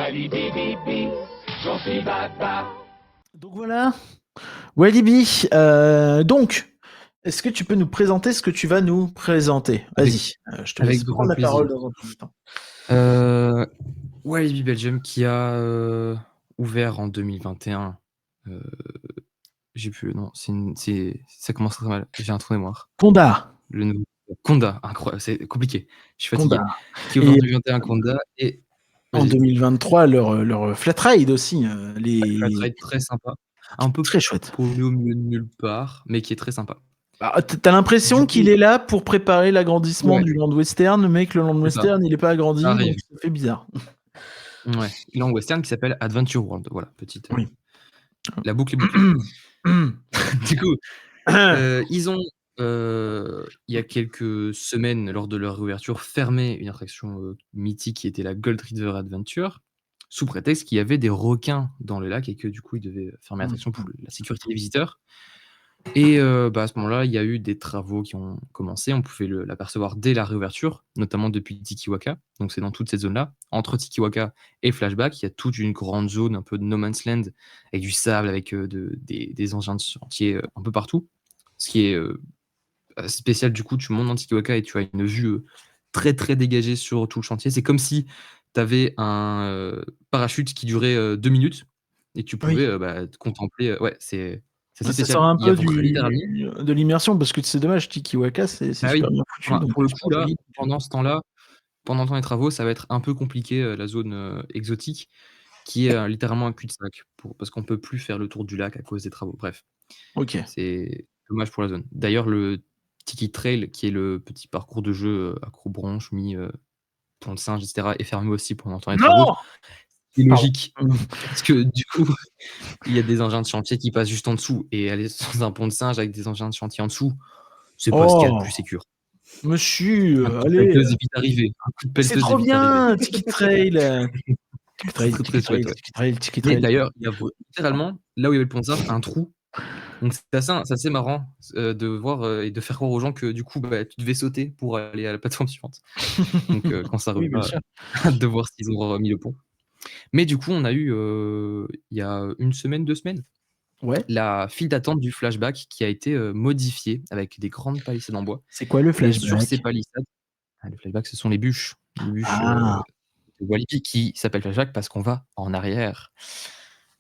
Walibi, j'en suis baba. Donc voilà, Walibi. Donc, est-ce que tu peux nous présenter ce que tu vas nous présenter? Vas-y, je te avec laisse grand prendre la plaisir. parole dans un premier temps. Walibi Belgium qui a ouvert en 2021. J'ai plus le nom. Ça commence très mal. J'ai un trou de mémoire. Conda. Le nouveau Conda, incroyable, c'est compliqué. Je suis fatigué. Conda. Qui ouvre en Et 2021 Conda et en vas-y. 2023, leur Flat Ride aussi. Flat Ride très sympa. Un peu Très chouette. paumé au milieu de nulle part, mais qui est très sympa. Bah, t'as l'impression Du qu'il coup- est là pour préparer l'agrandissement Ouais. du Land Western, mais que le Land C'est ça. Western, il est pas agrandi, Ça arrive. donc ça fait bizarre. Ouais. Land Western qui s'appelle Adventure World. Voilà, petite. Oui. La boucle est bouclée. Du coup, ils ont, il y a quelques semaines, lors de leur réouverture, fermé une attraction mythique qui était la Gold River Adventure, sous prétexte qu'il y avait des requins dans le lac et que du coup, ils devaient fermer l'attraction pour la sécurité des visiteurs. Et à ce moment-là, il y a eu des travaux qui ont commencé. On pouvait l'apercevoir dès la réouverture, notamment depuis Tikiwaka. Donc c'est dans toute cette zone-là. Entre Tikiwaka et Flashback, il y a toute une grande zone, un peu de no man's land, avec du sable, avec des engins de chantier un peu partout. Ce qui est spécial, du coup, tu montes dans Tikiwaka et tu as une vue très très dégagée sur tout le chantier. C'est comme si tu avais un parachute qui durait 2 minutes et tu pouvais contempler. Ouais, c'est Ça spécial. sort un Il y a peu littéralement. de l'immersion, parce que c'est dommage, Tikiwaka, c'est Ah super oui. bien foutu. Voilà, Donc pour le c'est coup, super là, joli. pendant ce temps-là, pendant le temps des travaux, ça va être un peu compliqué, la zone exotique, qui est littéralement un cul-de-sac, parce qu'on peut plus faire le tour du lac à cause des travaux. Bref, Ok. c'est dommage pour la zone. D'ailleurs, le Tiki Trail, qui est le petit parcours de jeu accrobranche, pont de singe, etc., est fermé aussi pendant le temps des travaux. Non. C'est logique, Pardon. parce que du coup, il y a des engins de chantier qui passent juste en dessous, et aller sur un pont de singe avec des engins de chantier en dessous, c'est pas ce qu'il y a de plus sécure. Monsieur, Un coup de allez. pelleteuse est vite arrivé. C'est trop bien, Tiki Trail. Tiki Trail, C'est Tiki très Trail, chouette, ouais. Tiki Trail, Tiki Et Trail. d'ailleurs, il y a littéralement, là où il y avait le pont de singe, un trou. Donc c'est assez marrant de voir et de faire croire aux gens que du coup, tu devais sauter pour aller à la plateforme suivante. Donc quand ça Oui, bien reviendra, sûr. hâte de voir s'ils ont remis le pont. Mais du coup, on a eu, il y a 1 semaine, 2 semaines, Ouais. la file d'attente du Flashback qui a été modifiée avec des grandes palissades en bois. C'est quoi le Et sur ces Flashback? palissades, le Flashback, ce sont les bûches Ah. de Walibi qui s'appellent Flashback parce qu'on va en arrière.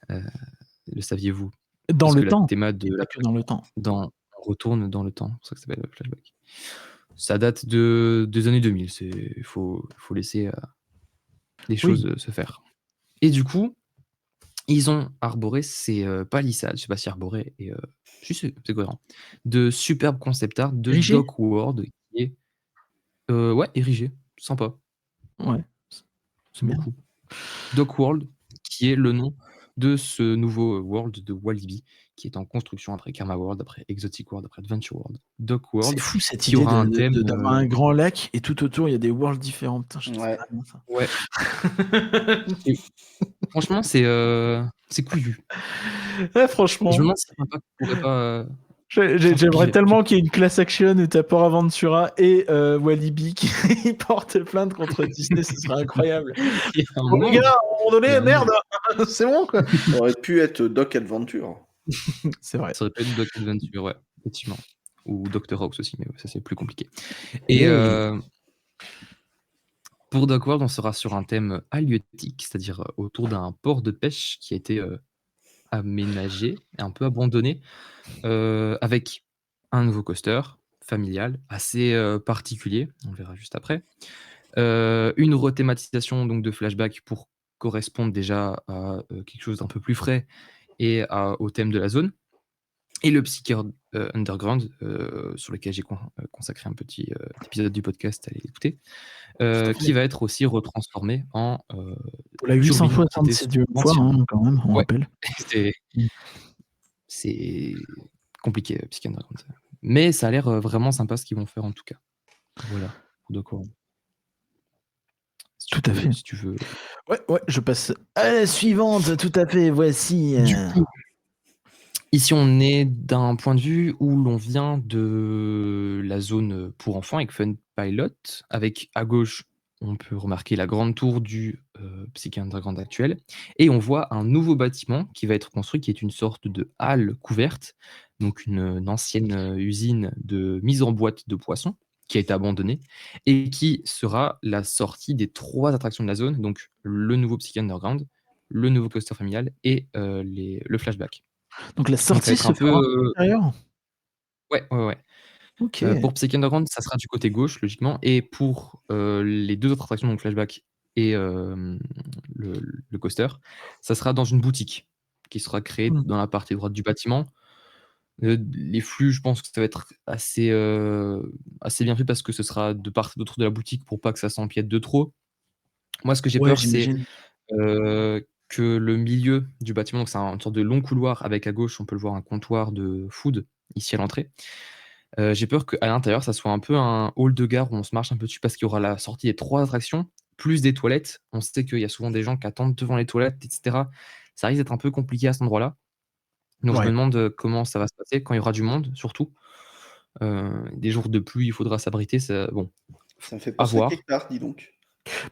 Le saviez-vous? Dans Puisque le la temps. théma de Et pas que dans le temps. on retourne dans le temps, c'est pour ça que ça s'appelle Flashback. Ça date des années 2000, il faut laisser les choses se faire. Et du coup, ils ont arboré ces palissades, je sais pas si arboré et si c'est cohérent, de superbes concept art de Érigé? Dock World qui est érigé, sympa. Ouais. C'est beaucoup. Dock World, qui est le nom de ce nouveau world de Walibi, qui est en construction après Karma World, après Exotic World, après Adventure World. Dock C'est World, fou cette qui idée aura un thème. d'avoir un grand lac et tout autour il y a des worlds différents. Putain, je trouve ça bien ça. Ouais. Franchement, c'est couillu. Ouais, franchement. Je me demande si Impact pourrait pas. J'aimerais tellement qu'il y ait une class action où t'as Port Aventura et Walibi qui portent plainte contre Disney, ce serait incroyable. Bon, les gars, à un moment donné, merde, c'est bon quoi. Ça aurait pu être Doc Adventure. C'est vrai. Ça aurait pu être Doc Adventure, ouais, effectivement. Ou Dr. House aussi, mais ça c'est plus compliqué. Et pour Dock World, on sera sur un thème halieutique, c'est-à-dire autour d'un port de pêche qui a été aménagé, un peu abandonné, avec un nouveau coaster familial, assez particulier, on le verra juste après. Une rethématisation donc de Flashback pour correspondre déjà à quelque chose d'un peu plus frais et au thème de la zone. Et le Psychord Underground, sur lequel j'ai consacré un petit épisode du podcast, allez l'écouter, qui va être aussi retransformé en Pour la 867e fois, hein, quand même, on rappelle. C'est compliqué, Psychord Underground. Mais ça a l'air vraiment sympa ce qu'ils vont faire en tout cas. Voilà, de quoi. Tout à fait. Si tu veux. Ouais, je passe à la suivante, tout à fait, voici. Du coup, ici, on est d'un point de vue où l'on vient de la zone pour enfants avec Fun Pilot. Avec à gauche, on peut remarquer la grande tour du Psyché Underground actuel. Et on voit un nouveau bâtiment qui va être construit, qui est une sorte de halle couverte, donc une ancienne usine de mise en boîte de poissons qui a été abandonnée et qui sera la sortie des 3 attractions de la zone, donc le nouveau Psyché Underground, le nouveau coaster familial et le flashback. Donc la Donc ça va sortie être se un peu... fera à l'intérieur. Ouais, ouais, ouais. Ok. Pour Psyché Underground, ça sera du côté gauche, logiquement. Et pour les 2 autres attractions, donc Flashback et le coaster, ça sera dans une boutique qui sera créée Hmm. dans la partie droite du bâtiment. Les flux, je pense que ça va être assez bien fait parce que ce sera de part et d'autre de la boutique pour pas que ça s'empiète de trop. Moi, ce que j'ai Ouais, peur, c'est j'imagine. que le milieu du bâtiment, donc c'est une sorte de long couloir avec à gauche, on peut le voir, un comptoir de food ici à l'entrée. J'ai peur qu'à l'intérieur, ça soit un peu un hall de gare où on se marche un peu dessus parce qu'il y aura la sortie des 3 attractions, plus des toilettes. On sait qu'il y a souvent des gens qui attendent devant les toilettes, et cetera. Ça risque d'être un peu compliqué à cet endroit-là. Donc je me Ouais. demande, comment ça va se passer quand il y aura du monde, surtout. Des jours de pluie, il faudra s'abriter, bon, Ça me fait à penser à voir. quelque part, dis donc.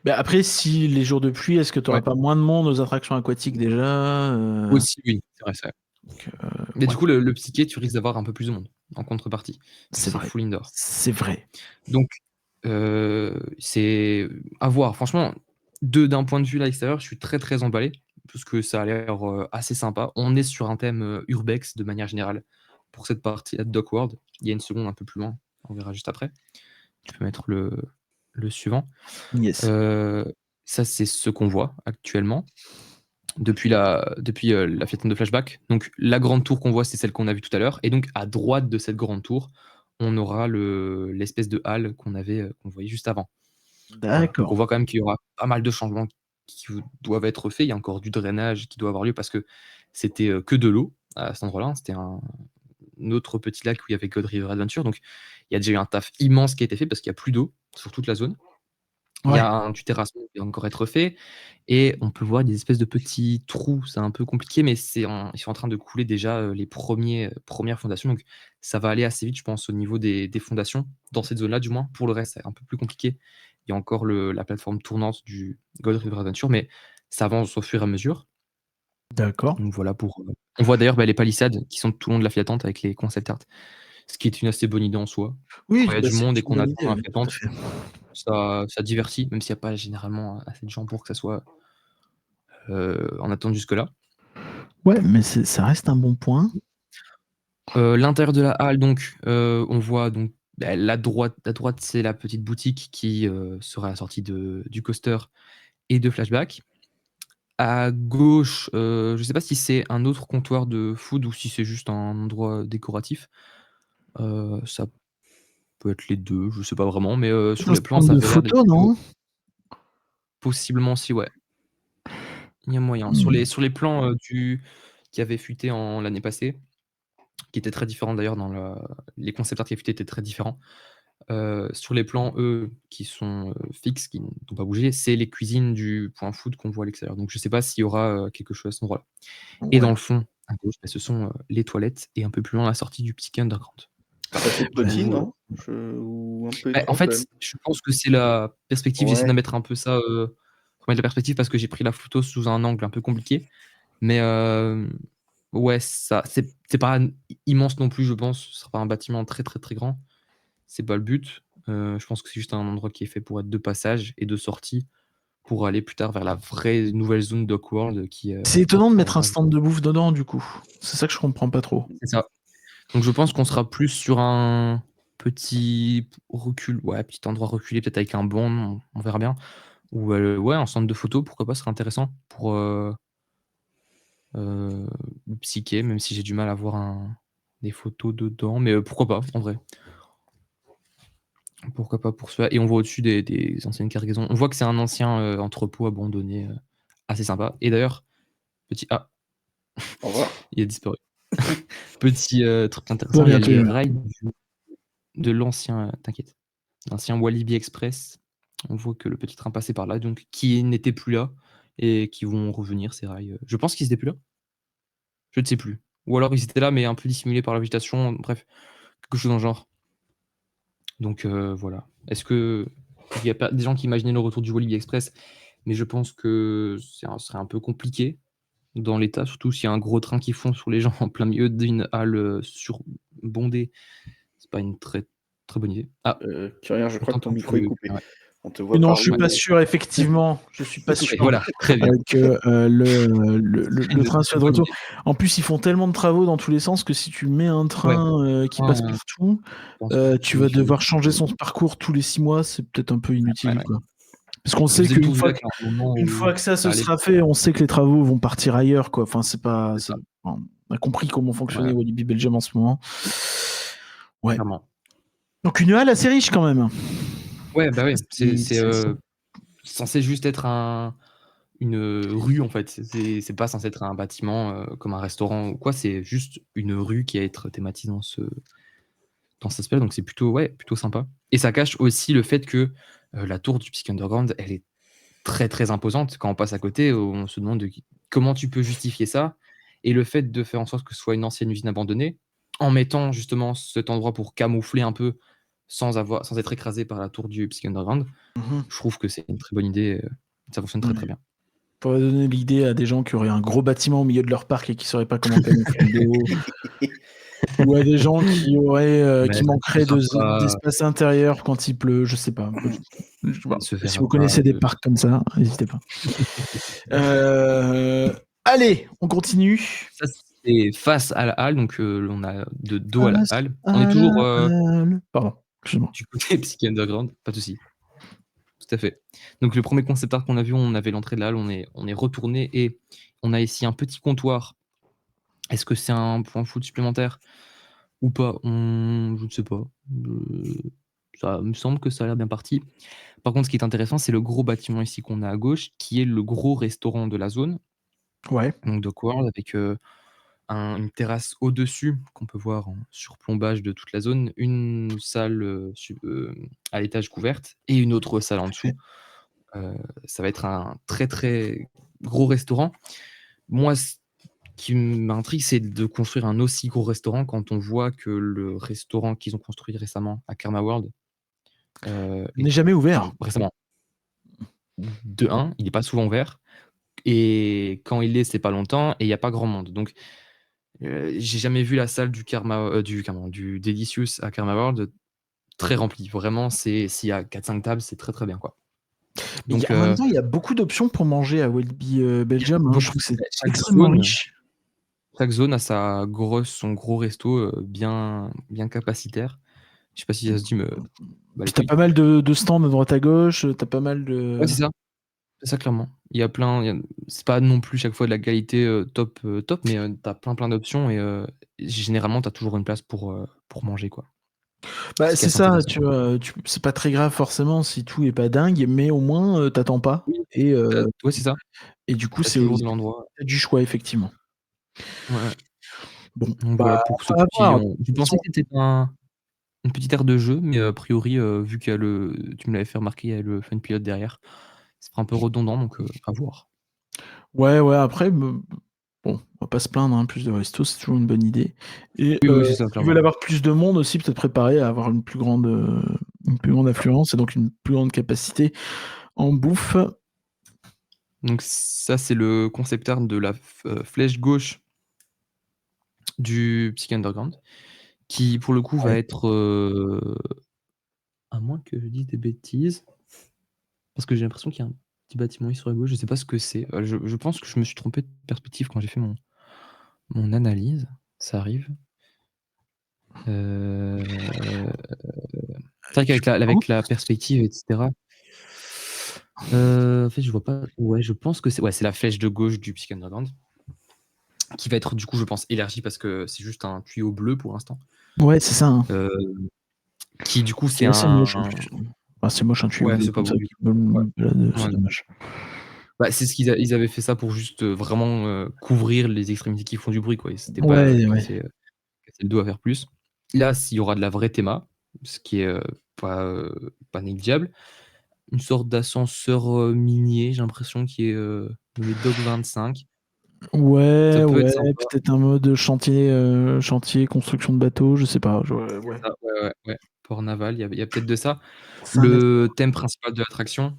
Bah, après, si les jours de pluie, est-ce que tu Ouais. n'auras pas moins de monde aux attractions aquatiques déjà Aussi, oui, c'est vrai, c'est vrai. Donc, Mais ouais, du coup, le psyché, tu risques d'avoir un peu plus de monde en contrepartie. c'est C'est vrai. full indoor. C'est vrai. Donc, c'est à voir. Franchement, d'un point de vue là extérieur, je suis très très emballé parce que ça a l'air assez sympa. On est sur un thème urbex de manière générale pour cette partie de Dock World. Il y a une seconde un peu plus loin, on verra juste après. Tu peux mettre le suivant. Yes. Ça, c'est ce qu'on voit actuellement depuis la fenêtre de flashback. Donc, la grande tour qu'on voit, c'est celle qu'on a vue tout à l'heure. Et donc, à droite de cette grande tour, on aura l'espèce de halle qu'on voyait juste avant. Voilà. Donc, on D'accord. voit quand même qu'il y aura pas mal de changements qui doivent être faits. Il y a encore du drainage qui doit avoir lieu parce que c'était que de l'eau à cet endroit-là. C'était un autre petit lac où il y avait God River Adventure. Donc, il y a déjà eu un taf immense qui a été fait parce qu'il n'y a plus d'eau sur toute la zone. Il y Ouais. a du terrassement qui va encore être fait et on peut voir des espèces de petits trous. C'est un peu compliqué, mais ils sont en train de couler déjà les premières fondations. Donc, ça va aller assez vite, je pense, au niveau des fondations, dans cette zone-là, du moins. Pour le reste, c'est un peu plus compliqué. Il y a encore la plateforme tournante du God River Adventure, mais ça avance au fur et à mesure. D'accord. Donc, voilà pour. On voit d'ailleurs les palissades qui sont tout le long de la file d'attente avec les concept art, ce qui est une assez bonne idée en soi. Oui, Quand il y a bah, du c'est monde et une qu'on bonne attend idée, dans la oui, file tout à d'attente, fait. ça divertit, même s'il n'y a pas généralement assez de gens pour que ça soit en attente jusque-là. Ouais, mais ça reste un bon point. L'intérieur de la halle, donc, on voit donc la droite, c'est la petite boutique qui sera la sortie du coaster et de Flashback. À gauche, je ne sais pas si c'est un autre comptoir de food ou si c'est juste un endroit décoratif. Ça peut être les deux, je ne sais pas vraiment, mais sur Un les plans, stand ça de avait l'air d'être photos, plutôt non? possiblement si, ouais. Il y a moyen. Hmm. Sur les plans qui avaient fuité l'année passée, qui étaient très différents d'ailleurs les concept art qui avaient fuité étaient très différents. Sur les plans, eux, qui sont fixes, qui n'ont pas bougé, c'est les cuisines du point food qu'on voit à l'extérieur. Donc je ne sais pas s'il y aura quelque chose à cet endroit-là. Et dans Ouais. le fond, à gauche, ce sont les toilettes et un peu plus loin la sortie du Psyché Underground. Ça fait Ouais. petit, non? Ou un peu En étroit quand fait, même. je pense que c'est la perspective. J'essaie de Ouais. mettre un peu ça, remettre la perspective parce que j'ai pris la photo sous un angle un peu compliqué. Mais ouais, ça, c'est pas immense non plus, je pense. Ce sera pas un bâtiment très très très grand. C'est pas le but. Je pense que c'est juste un endroit qui est fait pour être de passage et de sortie pour aller plus tard vers la vraie nouvelle zone Dock World qui C'est étonnant de mettre un arrivera. stand de bouffe dedans, du coup. C'est ça que je comprends pas trop. C'est ça. Donc je pense qu'on sera plus sur un petit recul, ouais, petit endroit reculé, peut-être avec un banc, on verra bien. Ou ouais, un centre de photo, pourquoi pas, ce serait intéressant pour le psyché, même si j'ai du mal à voir des photos dedans, mais pourquoi pas, en vrai. Pourquoi pas pour cela. Et on voit au-dessus des anciennes cargaisons. On voit que c'est un ancien entrepôt abandonné, assez sympa. Et d'ailleurs, Ah, Au revoir. il a disparu. Petit truc intéressant, Pour il y a bientôt. les rails de l'ancien, t'inquiète, l'ancien Walibi Express. On voit que le petit train passait par là, donc qui n'était plus là et qui vont revenir, ces rails. Je pense qu'ils étaient plus là. Je ne sais plus. Ou alors ils étaient là, mais un peu dissimulés par la végétation. Bref, quelque chose dans le genre. Donc voilà. Est-ce que il y a pas des gens qui imaginaient le retour du Walibi Express? mais je pense que ce serait un peu compliqué dans l'état, surtout s'il y a un gros train qui fonce sur les gens en plein milieu d'une halle surbondée. C'est pas une très, très bonne idée. Ah, Curien, je on crois que ton t'entend micro est plus. coupé. Ouais. On te voit Non, je parler. suis pas sûr, effectivement. Je suis pas Ouais, sûr voilà, très bien. que le train soit de bonne retour. idée. En plus, ils font tellement de travaux dans tous les sens que si tu mets un train qui passe Ouais. partout, Je pense que tu vas c'est devoir changer son parcours tous les 6 mois. C'est peut-être un peu inutile, ouais. quoi. Parce qu'on Je sait faisais le qu'une tour du fois, lac à un moment une où fois que ça se allait sera fait, on sait que les travaux vont partir ailleurs, quoi. Enfin, c'est pas. c'est ça. Enfin, on a compris comment fonctionnait Ouais, Walibi Belgium en ce moment. Ouais. clairement. Donc une halle assez riche quand même. Ouais, bah oui, c'est C'est- censé juste être une rue en fait. C'est pas censé être un bâtiment comme un restaurant ou quoi. C'est juste une rue qui va être thématisée dans cet aspect. Donc c'est plutôt sympa. Et ça cache aussi le fait que la tour du Psych Underground, elle est très très imposante. Quand on passe à côté, on se demande comment tu peux justifier ça. Et le fait de faire en sorte que ce soit une ancienne usine abandonnée, en mettant justement cet endroit pour camoufler un peu sans être écrasé par la tour du Psych Underground, Mhm. je trouve que c'est une très bonne idée. Ça fonctionne très très bien. Pour donner l'idée à des gens qui auraient un gros bâtiment au milieu de leur parc et qui sauraient pas comment camoufler le dos, ou à des gens qui auraient qui manqueraient d'espace intérieur quand il pleut, je sais pas. Je sais pas. Se Si verra vous pas connaissez des de- parcs comme ça, n'hésitez pas. Allez, on continue. Ça, c'est face à la halle, donc on a de dos à la Face halle. à On est la toujours halle. Pardon, excuse-moi. du côté Psych Underground, pas de souci. Tout à fait. Donc le premier concept art qu'on a vu, on avait l'entrée de la halle, on est retourné et on a ici un petit comptoir. Est-ce que c'est un point foot supplémentaire ou pas? Je ne sais pas. Ça me semble que ça a l'air bien parti. Par contre, ce qui est intéressant, c'est le gros bâtiment ici qu'on a à gauche, qui est le gros restaurant de la zone, Ouais. donc de World, avec une terrasse au-dessus qu'on peut voir en surplombage de toute la zone, une salle à l'étage couverte et une autre salle en dessous. Ça va être un très très gros restaurant. Moi, ce qui m'intrigue, c'est de construire un aussi gros restaurant quand on voit que le restaurant qu'ils ont construit récemment à Karma World N'est jamais ouvert. enfin, récemment, de 1, il n'est pas souvent ouvert, et quand il l'est, c'est pas longtemps, et il n'y a pas grand monde. Donc, j'ai jamais vu la salle du Delicious à Karma World très remplie. Vraiment, s'il y a 4-5 tables, c'est très très bien, quoi. Donc, En même temps, il y a beaucoup d'options pour manger à Walibi Belgium. Hein. Je trouve que c'est extrêmement riche. Chaque zone a son gros resto bien capacitaire. Je sais pas si ça se dit, mais Puis t'as pas mal de stands à droite à gauche. T'as pas mal de. Ouais, c'est ça. C'est ça, clairement. Il y a plein. C'est pas non plus chaque fois de la qualité top, mais t'as plein d'options et généralement, t'as toujours une place pour manger, quoi. Bah, Ce qui est c'est assez ça, intéressant. tu vois, c'est pas très grave forcément si tout est pas dingue, mais au moins t'attends pas. Oui, Et, ouais, c'est ça. et du coup, T'as c'est toujours de l'endroit. t'as du choix, effectivement. Ouais. Bon, Donc bah, voilà pour ce à petit. voir. Je pensais que c'était une petite aire de jeu, mais a priori, vu qu'il y a tu me l'avais fait remarquer, il y a le fun pilot derrière. C'est un peu redondant, donc à voir. Ouais, après, bon, on va pas se plaindre, hein, plus de restos, c'est toujours une bonne idée. Et Oui, c'est ça, s'ils clairement. veulent avoir plus de monde aussi, peut-être préparer à avoir une plus grande affluence et donc une plus grande capacité en bouffe. Donc ça, c'est le concept art de la flèche gauche du Psych Underground, qui pour le coup va Ouais. être, à moins que je dise des bêtises, parce que j'ai l'impression qu'il y a un petit bâtiment ici sur la gauche, je sais pas ce que c'est. Je pense que je me suis trompé de perspective quand j'ai fait mon analyse. Ça arrive. C'est vrai qu'avec la perspective et cetera, en fait, je vois pas. Ouais, je pense que c'est la flèche de gauche du Psych Underground, qui va être du coup, je pense, élargie parce que c'est juste un tuyau bleu pour l'instant. Ouais, c'est ça. Hein. Qui du coup, Qui c'est est assez moche en un. plus. Enfin, c'est moche un tuyau Ouais, bleu c'est pas comme ça. beau. Ouais. C'est Ouais. dommage. Bah, c'est ce ils avaient fait ça pour juste vraiment couvrir les extrémités qui font du bruit, quoi. C'était pas Ouais. casser le dos à faire plus. Là, s'il y aura de la vraie théma, ce qui est pas négligeable, une sorte d'ascenseur minier, j'ai l'impression, qui est nommé Dog 25. Ça Ouais, peut être sympa. peut-être un mode chantier, construction de bateau, je sais pas. Ouais. Ça, ouais. Port naval, il y a peut-être de ça. C'est un Le thème principal de l'attraction,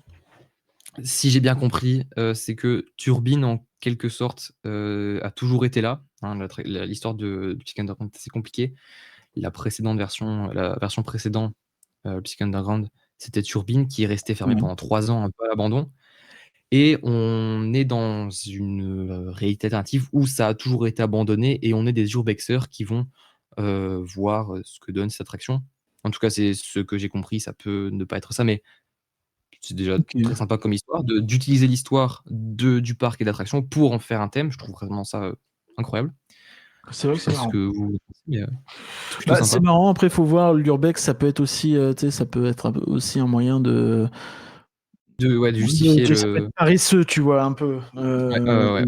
si j'ai bien compris, c'est que Turbine, en quelque sorte, a toujours été là. Hein, l'histoire de Psych Underground est assez compliquée. La version précédente, Psych Underground, c'était Turbine qui est resté fermé Ouais. pendant 3 ans, un peu à l'abandon. Et on est dans une réalité alternative où ça a toujours été abandonné et on est des urbexeurs qui vont voir ce que donne cette attraction. En tout cas, c'est ce que j'ai compris. Ça peut ne pas être ça, mais c'est déjà Ok. très sympa comme histoire d'utiliser l'histoire du parc et de l'attraction pour en faire un thème. Je trouve vraiment ça incroyable. C'est vrai Je que sais c'est pas ce marrant. que vous pensez, mais c'est plutôt C'est sympa. marrant. Après, il faut voir l'urbex, ça peut être aussi, tu sais, ça peut être aussi un moyen De justifier ça peut être le. paresseux, tu vois, un peu. Ouais, clairement,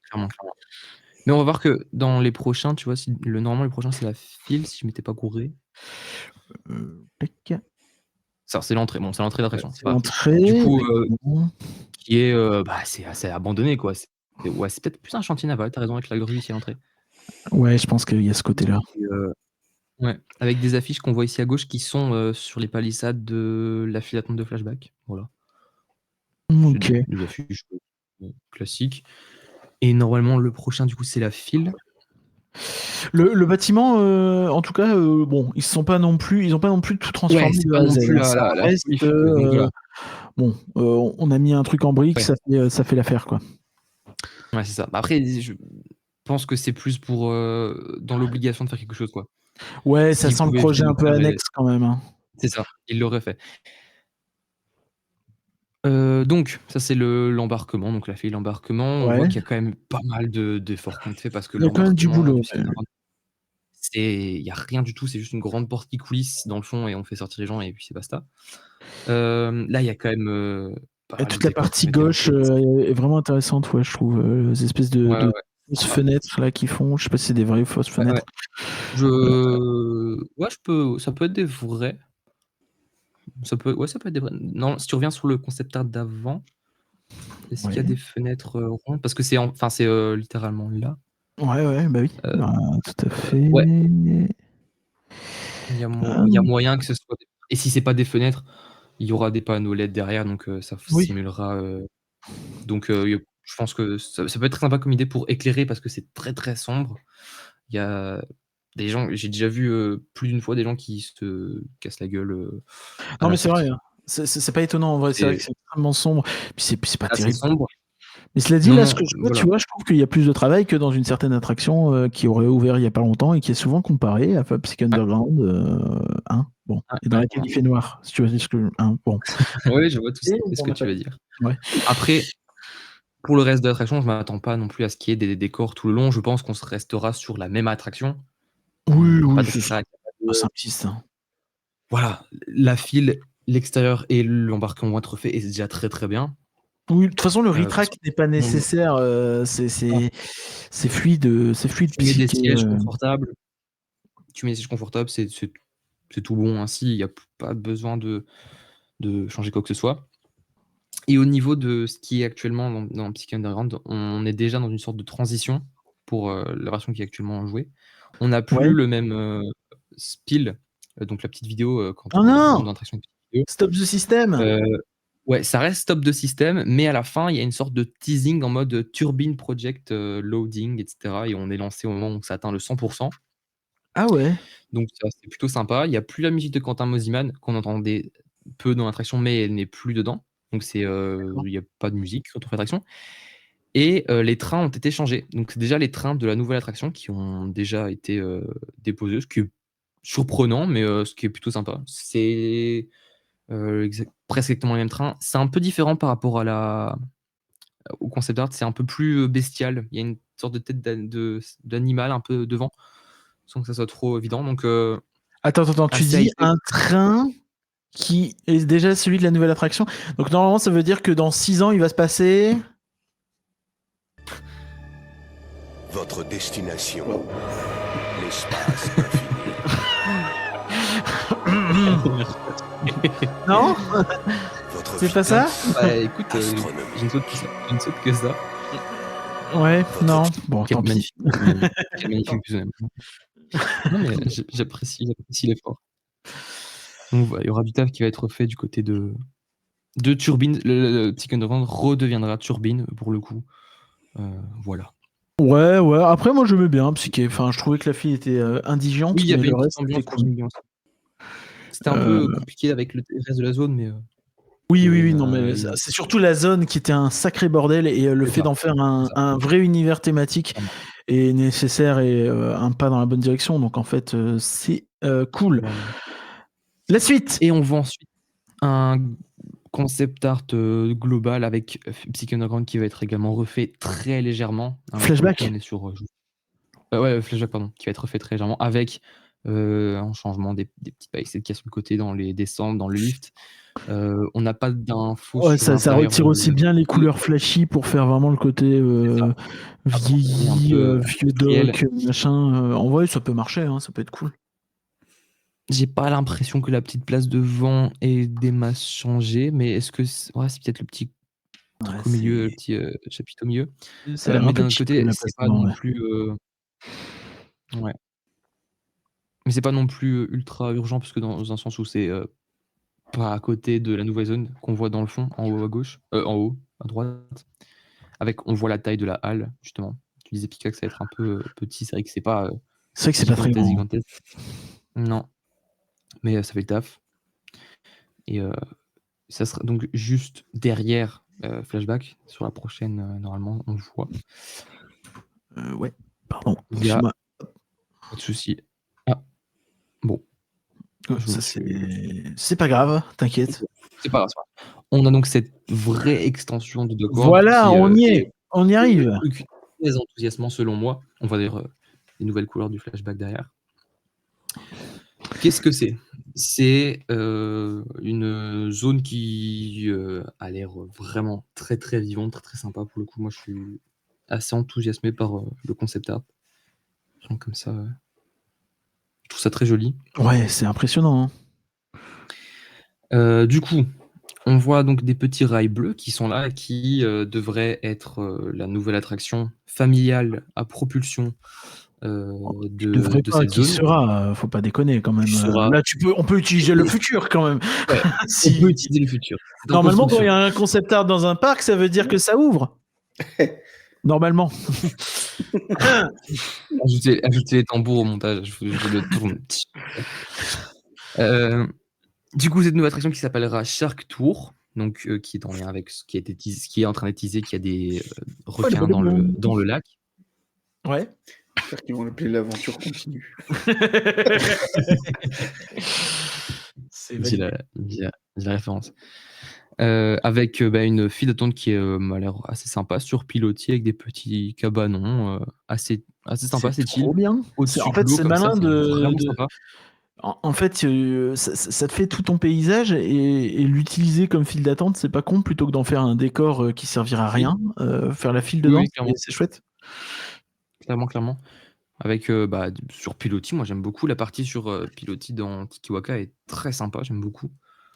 clairement. Mais on va voir que dans les prochains, tu vois, normalement, le prochain, c'est la file, si je m'étais pas gouré. Tac. Ça, c'est l'entrée. Bon, c'est l'entrée d'attraction, c'est C'est pas la file. Du l'entrée, coup, effectivement. qui est, c'est assez abandonné, quoi. Ouais, c'est peut-être plus un chantier naval, tu as raison, avec la grue ici à l'entrée. Ouais, je pense qu'il y a ce côté-là. Et, ouais, avec des affiches qu'on voit ici à gauche qui sont sur les palissades de la file d'attente de Flashback. Voilà. C'est Ok. des affiches classiques. Et normalement, le prochain, du coup, c'est la file. Le bâtiment, en tout cas, bon, ils ont pas non plus tout Ouais, transformé c'est de pas A à non Z. plus Hein. Ça la reste, folie furieuse. Donc voilà. bon, on a mis un truc en brique, Ouais. ça fait l'affaire, quoi. Ouais, c'est ça. Après, je pense que c'est plus pour dans l'obligation de faire quelque chose, quoi. Ouais, ça S'ils sent le pouvaient projet éviter de un le peu faire, annexe quand même. Hein. c'est ça, ils l'auraient fait. Donc ça, c'est l'embarquement, donc la file d'embarquement. On voit Ouais. qu'il y a quand même pas mal d'efforts qu'on fait parce que Il y a quand même du l'embarquement boulot. du Psychonauts, il y a rien du tout, c'est juste une grande porte qui coulisse dans le fond et on fait sortir les gens et puis c'est basta. Là, il y a quand même pas Et mal de toute la décors qui partie ont été gauche lancés. est vraiment intéressante, ouais, je trouve. Les espèces Ouais, de ouais, fausses sympa. fenêtres là qui font. Je sais pas si c'est des vraies fausses Ouais, fenêtres. ça peut être des vrais. Ça peut être des vrais. Non, si tu reviens sur le concept art d'avant, est-ce qu'il y a Ouais. des fenêtres rondes? Parce que c'est littéralement là. Ouais, bah oui. Euh, Ah, tout à fait. ouais, Ah, il y a moyen que ce soit. Et si c'est pas des fenêtres, il y aura des panneaux LED derrière, donc ça oui. simulera. Donc je pense que ça peut être très sympa comme idée pour éclairer parce que c'est très très sombre. Il y a des gens, j'ai déjà vu plus d'une fois des gens qui se cassent la gueule à Non, la mais c'est vrai. sortie. Hein. C'est pas étonnant en vrai. C'est vrai C'est que c'est extrêmement sombre. Puis c'est pas assez terrible. sombre. Mais cela dit, Non, là, ce non, que je vois, tu voilà. vois, je trouve qu'il y a plus de travail que dans une certaine attraction qui aurait ouvert il y a pas longtemps et qui est souvent comparée à Psych Ouais, Underground 1. Bon. Et dans ouais, laquelle il fait noir. Si tu vois ce que. Bon. ouais, je vois tout Et à fait ce on que n'a tu pas veux dit. dire. Ouais. Après, pour le reste de l'attraction, je m'attends pas non plus à ce qu'il y ait des décors tout le long. Je pense qu'on se restera sur la même attraction. Oui, Pas oui, c'est nécessairement. simpliste. Hein. Voilà, la file, l'extérieur et l'embarquement vont être faits et c'est déjà très très bien. Oui, de toute façon, le Parce retract n'est pas qu'on nécessaire. C'est fluide, tu mets des psyché. sièges confortables, c'est tout bon ainsi, il y a pas besoin de changer quoi que ce soit. Et au niveau de ce qui est actuellement dans Psych Underground, on est déjà dans une sorte de transition pour, la version qui est actuellement jouée. On n'a Ouais. plus le même, spiel, donc la petite vidéo, quand Oh on monte non! dans l'attraction, une petite vidéo. Stop the system! Heu, ouais, ça reste top de système, mais à la fin, il y a une sorte de teasing en mode, Turbine Project, loading et cetera et on est lancé au moment où ça atteint le 100. Ah ouais. Donc ça, c'est plutôt sympa. Il y a plus la musique de Quentin Mosimann qu'on entendait peu dans l'attraction, mais elle n'est plus dedans. Donc D'accord. il y a pas de musique quand on fait l'attraction et les trains ont été changés. Donc c'est déjà les trains de la nouvelle attraction qui ont déjà été, déposés, ce qui est surprenant, mais ce qui est plutôt sympa. C'est, presque exactement les mêmes trains. C'est un peu différent par rapport au concept art, c'est un peu plus, bestial. Il y a une sorte de tête d'animal un peu devant, sans que ça soit trop évident. Donc Attends, tu assez dis high-tech. un train qui est déjà celui de la nouvelle attraction. Donc normalement, ça veut dire que dans 6 ans, il va se passer. Votre destination, l'espace infini. Non? Votre C'est pas ça? vitesse Bah, écoute, astronomique. je ne saute que ça. Je ne saute que ça. Ouais, non. Bon, Quel tant pis. magnifique, quel magnifique visuel. Non, mais j'apprécie l'effort. Donc voilà, il y aura du taf qui va être fait du côté de de turbine. Le Psych Underground redeviendra turbine pour le coup. Voilà. Ouais. Après, moi, j'aimais bien Psyché. Enfin, je trouvais que la fille était indigente, Oui, il y mais avait le une petite reste, c'était ambiance. cool. C'était un peu compliqué avec le reste de la zone, mais. Oui, non, mais c'est surtout la zone qui était un sacré bordel et le fait d'en faire un vrai univers thématique est nécessaire et un pas dans la bonne direction. Donc, en fait, c'est cool. La suite. Et on voit ensuite un concept art global avec Psych Underground qui va être également refait très légèrement. Flashback. On est sur Flashback, pardon, qui va être refait très légèrement avec un changement des petites paillettes qui sur le côté dans les descentes, dans le lift. On n'a pas d'infos sur ça l'intérieur retire aussi bien les couleurs flashy pour faire vraiment le côté vieilli, vieux doc, machin. En vrai, ça peut marcher, hein, ça peut être cool. J'ai pas l'impression que la petite place devant ait des masses changé, mais est-ce que c'est peut-être le petit truc au milieu, le petit chapitre au milieu. Mais d'un autre côté, c'est pas non plus. Ouais. Mais c'est pas non plus ultra urgent parce que dans un sens où c'est pas à côté de la nouvelle zone qu'on voit dans le fond, en haut à gauche, en haut à droite. On voit la taille de la halle justement. Tu disais Pika que ça va être un peu petit, c'est vrai que c'est pas. C'est vrai que c'est pas très grand. Gigantesque. Non, mais ça fait le taf. Et ça sera donc juste derrière Flashback. Sur la prochaine, normalement, on voit. Ouais, pardon. Il y a... Pas de souci. Ah, bon. Ça, c'est pas grave, t'inquiète. C'est pas grave. On a donc cette vraie extension de Dogworld. Voilà, on y est. On y arrive. Très enthousiasmant selon moi. On voit d'ailleurs les nouvelles couleurs du Flashback derrière. Qu'est-ce que c'est ? C'est une zone qui a l'air vraiment très très vivante, très très sympa pour le coup. Moi, je suis assez enthousiasmé par le concept art. Comme ça, je trouve ça très joli. Ouais, c'est impressionnant. Du coup, on voit donc des petits rails bleus qui sont là, qui devraient être la nouvelle attraction familiale à propulsion de pas, cette qui zone. Sera, faut pas déconner quand même. Là, on peut utiliser le futur quand même. Ouais, on peut utiliser le futur. Normalement, quand il y a un concept art dans un parc, ça veut dire que ça ouvre. Normalement. Ajoutez les tambours au montage, je le tourne. Du coup, cette nouvelle attraction qui s'appellera Shark Tour, donc qui est en lien avec ce qui est en train d'être teasé, qu'il y a des requins dans le lac. Ouais. J'espère qu'ils vont l'appeler l'aventure continue. J'ai la référence. Avec une file d'attente qui m'a l'air assez sympa, sur pilotis avec des petits cabanons assez sympa, c'est trop bien. En fait, c'est malin En fait, ça te fait tout ton paysage et l'utiliser comme file d'attente, c'est pas con, plutôt que d'en faire un décor qui servira à rien. Faire la file dedans, c'est chouette. Clairement. Avec sur pilotis, moi j'aime beaucoup la partie sur pilotis dans Kikiwaka est très sympa, j'aime beaucoup.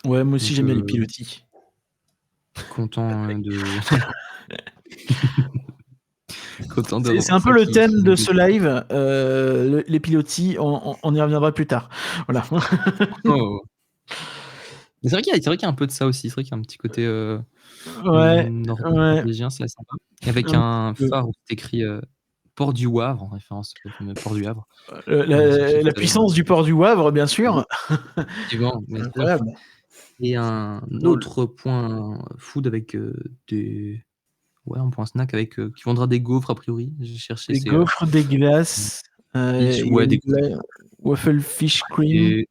Ouais, moi aussi j'aime bien les pilotis. Content de. C'est un peu le thème de ce live, les pilotis, on y reviendra plus tard. Voilà. C'est vrai qu'il y a un peu de ça aussi, c'est vrai qu'il y a un petit côté norvégien, c'est sympa. Avec un phare où c'est écrit Port du Wavre, en référence au fameux Port du Havre. La puissance du Port du Wavre, bien sûr. Incroyable. Et un autre point food avec un point snack avec qui vendra des gaufres a priori. J'ai cherché. Des gaufres, des glaces. Des waffle fish cream.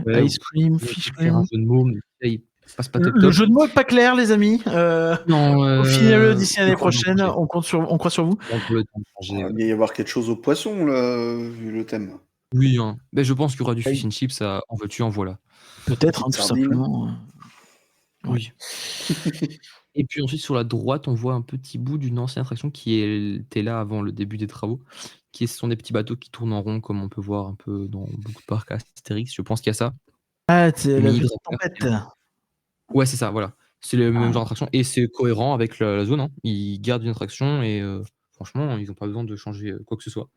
Ice cream, fish cream. Un jeu de mots, mais il passe pas top. Le jeu de mots est pas clair, les amis. Non. Finissez-le d'ici l'année prochaine. On croit sur vous. Il va y avoir quelque chose au poisson, là, vu le thème. Oui, mais je pense qu'il y aura du fish and chips, en veux-tu, en voilà. Peut-être, tout simplement. Oui. Et puis ensuite, sur la droite, on voit un petit bout d'une ancienne attraction qui était là avant le début des travaux, ce sont des petits bateaux qui tournent en rond, comme on peut voir un peu dans beaucoup de parcs Astérix. Je pense qu'il y a ça. Ah, c'est la petite tempête. Ouais, c'est ça, voilà. C'est le même genre d'attraction et c'est cohérent avec la zone. Ils gardent une attraction et franchement, ils n'ont pas besoin de changer quoi que ce soit.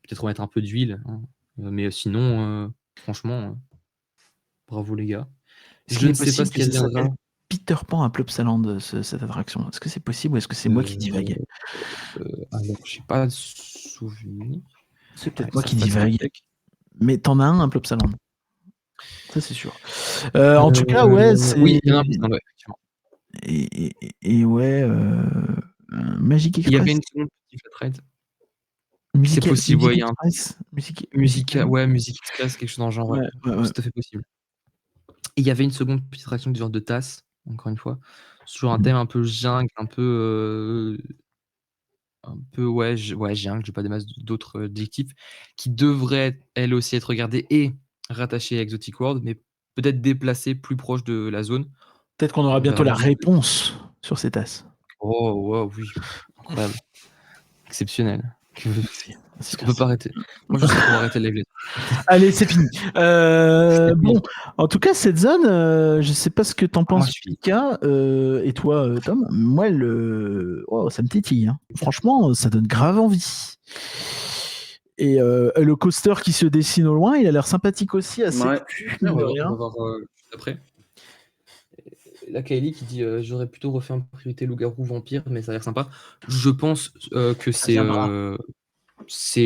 Peut-être remettre un peu d'huile, mais sinon, franchement, bravo les gars. Je ne sais pas ce qu'il y a Peter Pan à Plopsaland, cette attraction. Est-ce que c'est possible ou est-ce que c'est moi qui divague? Alors, j'ai pas de souvenir. C'est peut-être Ouais, moi ça qui passe dans le divague. deck. Mais t'en as un à Plopsaland. Ça, c'est sûr. En tout cas, ouais, c'est. Oui, il y en a un Plopsaland, ouais, effectivement. Et ouais, Magic Il y avait Express. une seconde petite flat ride. C'est possible, Music ouais, il y a un Express. Music Musique Express, quelque chose dans le genre, ouais. ouais. C'est tout à fait possible. Et il y avait une seconde petite attraction du genre de tasse, encore une fois, sur un thème un peu jungle, un peu ouais, jungle, j'ai pas des masses d'autres adjectifs, qui devrait elle aussi être regardée et rattachée à Exotic World, mais peut-être déplacée plus proche de la zone. Peut-être qu'on aura On bientôt verra la bien. réponse sur ces tasses. Oh, wow, oui, incroyable. Exceptionnel. Merci, Est-ce qu'on peut pas arrêter? Moi, je serais pour arrêter le live. Allez, c'est fini. C'est Bon, fini. en tout cas, cette zone, je sais pas ce que t'en Moi, penses, je suis Pika, et toi, Tom. Moi, ça me tétille. Hein. Franchement, ça donne grave envie. Et le coaster qui se dessine au loin, il a l'air sympathique aussi, assez Ouais. cul, on mine de va rien. voir juste après. La Kylie qui dit j'aurais plutôt refait en priorité loup-garou vampire, mais ça a l'air sympa. Je pense que c'est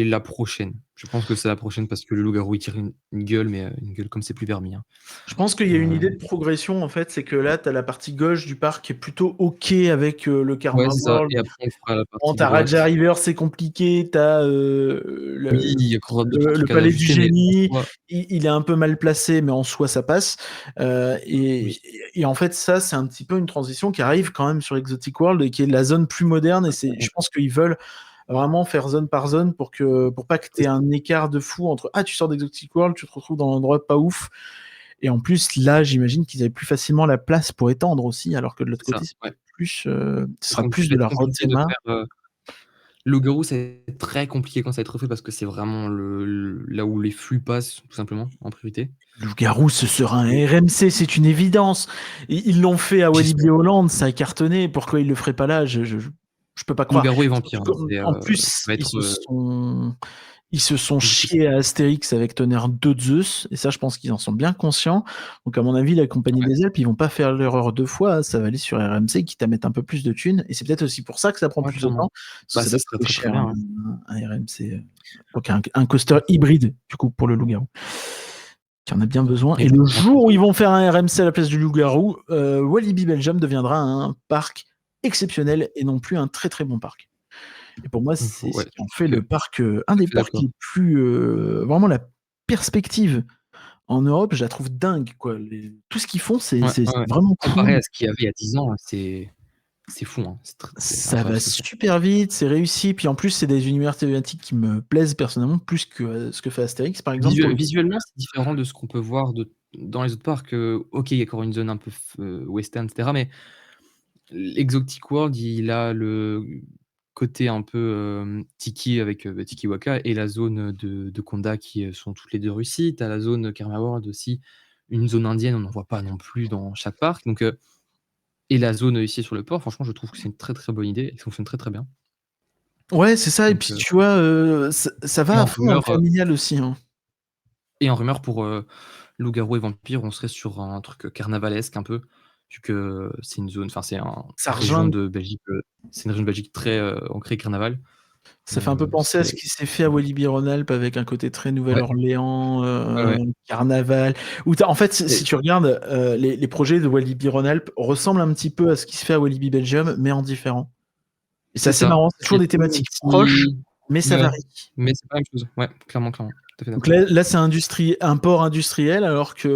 la prochaine. Je pense que c'est la prochaine parce que le loup-garou il tire une gueule, mais une gueule comme c'est plus permis. Hein. Je pense qu'il y a une idée de progression, en fait, c'est que là, tu as la partie gauche du parc qui est plutôt OK avec le Karma Ouais, c'est ça. World. Et après, on fera la Bon, partie t'as droite. Raja River, c'est compliqué, t'as Oui, il y a encore deux le trucs à palais du ajuster, mais génie, en soi, il est un peu mal placé, mais en soi, ça passe. oui. Et en fait, ça, c'est un petit peu une transition qui arrive quand même sur Exotic World et qui est la zone plus moderne. Et je pense qu'ils veulent vraiment faire zone par zone pour pas que tu aies un écart de fou entre tu sors d'Exotic World, tu te retrouves dans l'endroit pas ouf. Et en plus, là, j'imagine qu'ils avaient plus facilement la place pour étendre aussi, alors que de l'autre C'est ça, côté, ouais. ce sera Donc, plus ça de va la être compliqué de Roadema. faire. Loup-garou, c'est très compliqué quand ça va être refait parce que c'est vraiment là où les flux passent, tout simplement, en priorité. Loup-garou, ce sera un Et- RMC, c'est une évidence. Ils l'ont fait à Walibi J'espère. Holland, ça a cartonné. Pourquoi ils le feraient pas là? Je peux pas croire. Loup-garou et vampire. Hein, En ça plus, va être ils se sont difficile. chiés à Astérix avec Tonnerre de Zeus, et ça, je pense qu'ils en sont bien conscients. Donc, à mon avis, la Compagnie Ouais. des Alpes, ils vont pas faire l'erreur deux fois. Ça va aller sur RMC, quitte à mettre un peu plus de thunes. Et c'est peut-être aussi pour ça que ça prend Ouais, plus de clairement. temps. Parce que ça Ça doit serait coûter très très cher, bien. Hein. un RMC. Donc, un coaster hybride, du coup, pour le loup-garou. Qui en a bien besoin. Et le jour où ils vont faire un RMC à la place du loup-garou, Walibi Belgium deviendra un parc exceptionnel et non plus un très très bon parc. Et pour moi, c'est ce qui en fait le parc, un des parcs les plus. Vraiment, la perspective en Europe, je la trouve dingue. Quoi. Tout ce qu'ils font, c'est vraiment comparé cool. à ce qu'il y avait il y a 10 ans, c'est fou. Hein. Ça va super vite, c'est réussi. Puis en plus, c'est des univers thématiques qui me plaisent personnellement plus que ce que fait Astérix, par exemple. Visuellement, c'est différent de ce qu'on peut voir dans les autres parcs. Ok, il y a encore une zone un peu western, etc. Mais l'Exotic World, il a le côté un peu Tiki avec Tiki Waka et la zone de Konda qui sont toutes les deux Russie. Tu as la zone Karma World aussi, une zone indienne, on n'en voit pas non plus dans chaque parc. Donc, et la zone ici sur le port, franchement, je trouve que c'est une très très bonne idée. Elle fonctionne très très bien. Ouais, c'est ça. Donc, et puis, tu vois, ça va à fond dans le familial aussi. Hein. Et en rumeur, pour Loup-garou et Vampire, on serait sur un truc carnavalesque un peu, vu que c'est une zone, enfin, c'est une région de Belgique, c'est une région de Belgique très ancrée carnaval. Ça fait un peu penser à ce qui s'est fait à Walibi Rhône-Alpes avec un côté très Nouvelle-Orléans, carnaval. En fait, si tu regardes, les projets de Walibi Rhône-Alpes ressemblent un petit peu à ce qui se fait à Walibi Belgium, mais en différent. Et c'est assez marrant, c'est toujours des thématiques proches, mais ça varie. Mais c'est pas la même chose, ouais, clairement. Donc là c'est un port industriel, alors que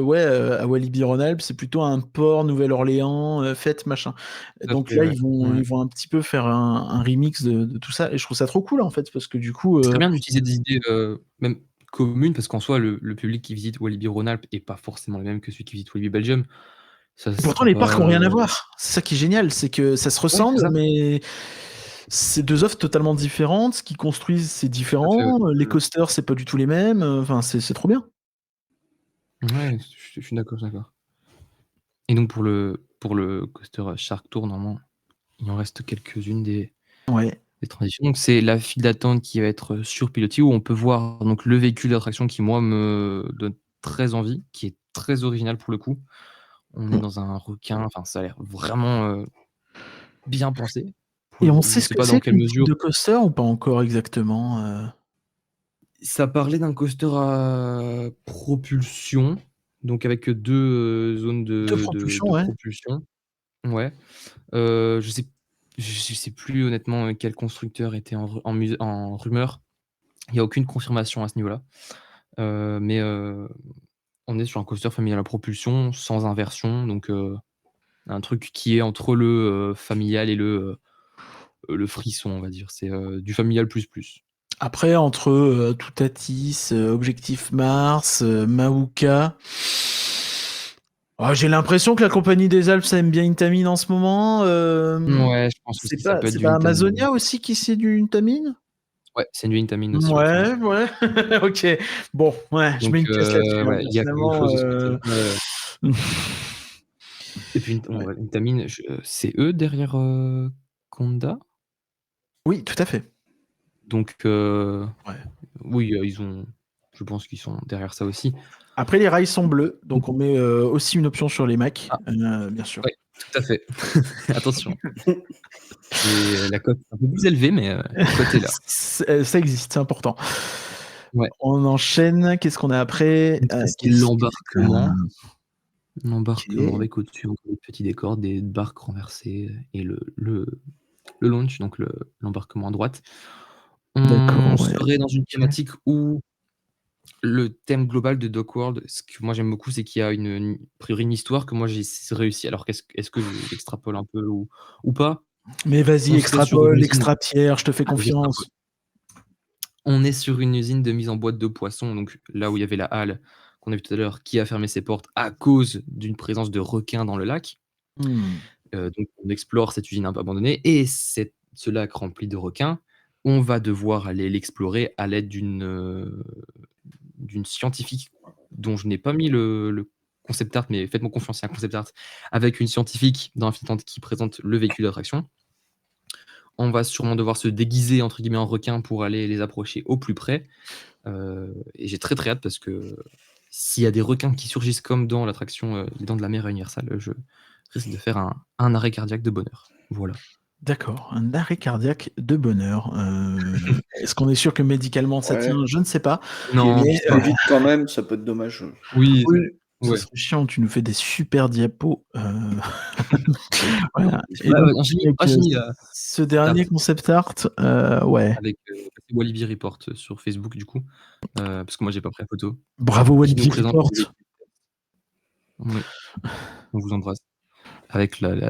à Walibi Rhône-Alpes, c'est plutôt un port Nouvelle-Orléans, fête, machin. Donc là, ils vont un petit peu faire un remix de tout ça, et je trouve ça trop cool en fait, parce que du coup. C'est très bien d'utiliser des idées même communes, parce qu'en soi, le public qui visite Walibi Rhône-Alpes n'est pas forcément le même que celui qui visite Walibi Belgium. Pourtant, les parcs n'ont rien à voir. C'est ça qui est génial, c'est que ça se ressemble, mais c'est deux offres totalement différentes. Ce qu'ils construisent, c'est différent. Les coasters, c'est pas du tout les mêmes. Enfin, c'est trop bien. Ouais, je suis d'accord. Et donc pour le coaster Shark Tour, normalement, il en reste quelques-unes des transitions. Donc c'est la file d'attente qui va être surpilotée, où on peut voir donc le véhicule d'attraction qui, moi, me donne très envie, qui est très original pour le coup. On est dans un requin, enfin ça a l'air vraiment bien pensé. Pour Et le on coup, sait je ce sais que pas dans c'est quelle comme type mesure. de coaster ou pas encore exactement Ça parlait d'un coaster à propulsion, donc avec 2 zones De de propulsion, ouais. propulsion. Ouais. Je sais plus honnêtement quel constructeur était en rumeur. Il y a aucune confirmation à ce niveau-là. Mais on est sur un coaster familial à propulsion sans inversion, donc un truc qui est entre le familial et le frisson, on va dire. C'est du familial plus plus. Après, entre Toutatis, Objectif Mars, Maouka. J'ai l'impression que la Compagnie des Alpes, ça aime bien Intamin en ce moment. Ouais, je pense C'est aussi ça pas, peut être c'est du pas Intamin. Amazonia aussi qui c'est du Intamin? Ouais, c'est du Intamin aussi, je crois. Ouais, ouais. Ok. Bon, ouais, je Donc mets une pièce là-dessus. ouais, il y a quelque Personnellement. chose de ce côté. Ouais, ouais. Et puis Ouais. Intamin, c'est eux derrière Conda? Oui, tout à fait. Donc Ouais. oui, je pense qu'ils sont derrière ça aussi. Après, les rails sont bleus, donc on met aussi une option sur les Macs, Ah, bien sûr. ouais, tout à fait. Attention. Et la cote est un peu plus élevée, mais la cote est là. Ça existe, c'est important. Ouais. On enchaîne. Qu'est-ce qu'on a après Donc ça, c'est qu'est-ce l'embarquement. L'embarquement Ok. avec au-dessus encore des petits décors, des barques renversées et le launch, donc l'embarquement à droite. On D'accord, ouais. serait dans une Ok. thématique où le thème global de Docworld, ce que moi j'aime beaucoup, c'est qu'il y a a priori une histoire que moi j'ai réussi. Alors est-ce que j'extrapole un peu ou pas? Mais vas-y, On serait sur une extrapole, usine. extra-pierre, je te fais Allez, j'extrapole. confiance. On est sur une usine de mise en boîte de poissons, donc là où il y avait la halle qu'on a vu tout à l'heure, qui a fermé ses portes à cause d'une présence de requins dans le lac. Donc on explore cette usine un peu abandonnée et ce lac rempli de requins, on va devoir aller l'explorer à l'aide d'une scientifique dont je n'ai pas mis le concept art, mais faites-moi confiance, c'est un concept art avec une scientifique dans Infinite Land qui présente le véhicule d'attraction. On va sûrement devoir se déguiser entre guillemets en requin pour aller les approcher au plus près. Et j'ai très très hâte parce que s'il y a des requins qui surgissent comme dans l'attraction Les Dents de la Mer à Universal, je risque de faire un arrêt cardiaque de bonheur. Voilà. D'accord, un arrêt cardiaque de bonheur. Est-ce qu'on est sûr que médicalement ça Ouais. tient? Je ne sais pas. Non, Mais Très vite quand même, ça peut être dommage. oui, oui, ça ouais. serait chiant. Tu nous fais des super diapos. Voilà. Et Ouais, donc, ouais, un génie, avec un génie là. ce dernier concept art, ouais. Avec Walibi Report sur Facebook du coup, parce que moi j'ai pas pris la photo. Bravo Qui nous Walibi présente Report. oui, on vous embrasse. Avec la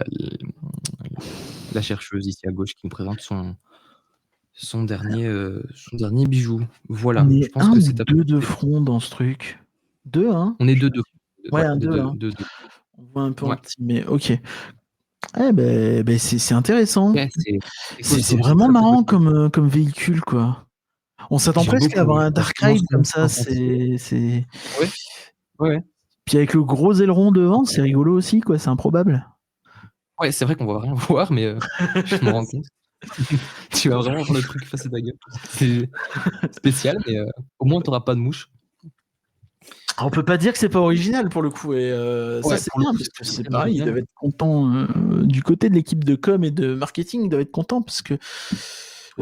chercheuse ici à gauche qui nous présente son dernier bijou. Voilà, On je est pense un que ou c'est à peu deux de près. front dans ce truc? Deux, hein? On est 2-2. Ouais, Ouais, un on est deux, hein. 2-2. On voit un peu en Ouais. petit, mais ok. C'est intéressant. Ouais, c'est cool, C'est c'est vraiment très, très marrant cool. comme véhicule, quoi. On s'attend J'aime presque à beaucoup, avoir ouais. un Je Dark pense Ride qu'on comme peut ça. en penser. C'est. Ouais, ouais. Puis avec le gros aileron devant, c'est rigolo aussi, quoi. C'est improbable. Ouais, c'est vrai qu'on va rien voir, mais je me rends compte. Tu vas vraiment voir le truc face à ta gueule. C'est spécial, mais au moins t'auras pas de mouche. On peut pas dire que c'est pas original pour le coup, et ça Ouais, c'est pour le bien coup, parce que c'est c'est extrêmement pareil, ils original. doivent être contents du côté de l'équipe de com et de marketing, ils doivent être contents parce que le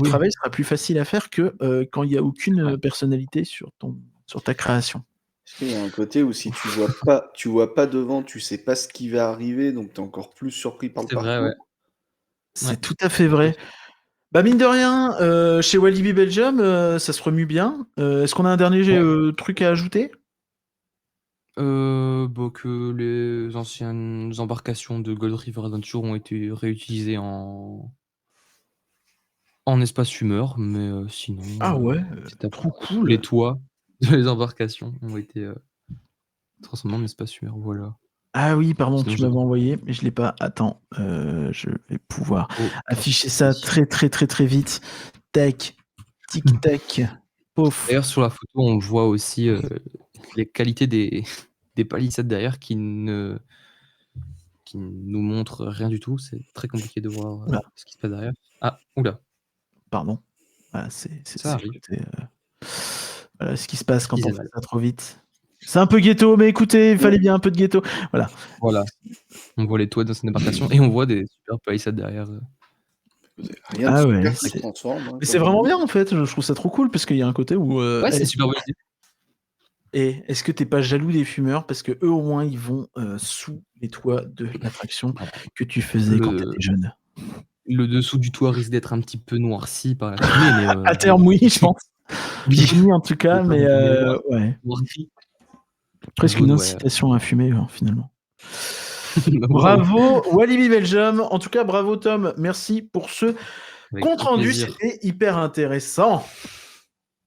Oui. travail sera plus facile à faire que quand il y a aucune Ouais. personnalité sur ta création. Parce qu'il y a un côté où si tu vois pas devant, tu sais pas ce qui va arriver, donc t'es encore plus surpris par le C'est vrai, ouais. parcours. C'est Ouais. tout à fait vrai. Bah mine de rien, chez Walibi Belgium, ça se remue bien. Est-ce qu'on a un dernier Ouais. truc à ajouter? Bah, que les anciennes embarcations de Gold River Adventure ont été réutilisées en espace fumeur, mais sinon, Ah ouais, c'est à peu trop près tout. Les cool. toits des embarcations ont été transformés en espace fumeur, voilà. Ah oui, pardon, Sinon tu j'ai m'avais envoyé, mais je l'ai pas. Attends, je vais pouvoir aucun afficher ça souci. très très très très vite. Tac, tic tac, pof. D'ailleurs, sur la photo, on voit aussi les qualités des palissades derrière qui nous montrent rien du tout. C'est très compliqué de voir Oula, ce qui se passe derrière. Ah, oula, pardon. Ah, ça c'est le arrive. côté, voilà ce qui se passe quand on fait Artisanal. ça trop vite. C'est un peu ghetto, mais écoutez, il fallait bien un peu de ghetto. Voilà. Voilà. On voit les toits dans cette embarcation et on voit des super palissades derrière. Rien de Ah super ouais, qui transforme. hein, Mais c'est comme vraiment on dit. bien en fait, je trouve ça trop cool parce qu'il y a un côté où. Ouais, c'est super bonne idée. Et est-ce que t'es pas jaloux des fumeurs parce que eux au moins ils vont sous les toits de l'attraction que tu faisais quand t'étais jeune. Le dessous du toit risque d'être un petit peu noirci par la fumée, mais À terme, oui, je pense. oui. Fini en tout cas, mais ouais. Noirci. Presque Jaune, une ouais. incitation à fumer finalement. Wow. Bravo Walibi Belgium. En tout cas, bravo Tom. Merci pour ce Avec compte grand rendu. plaisir. C'était hyper intéressant.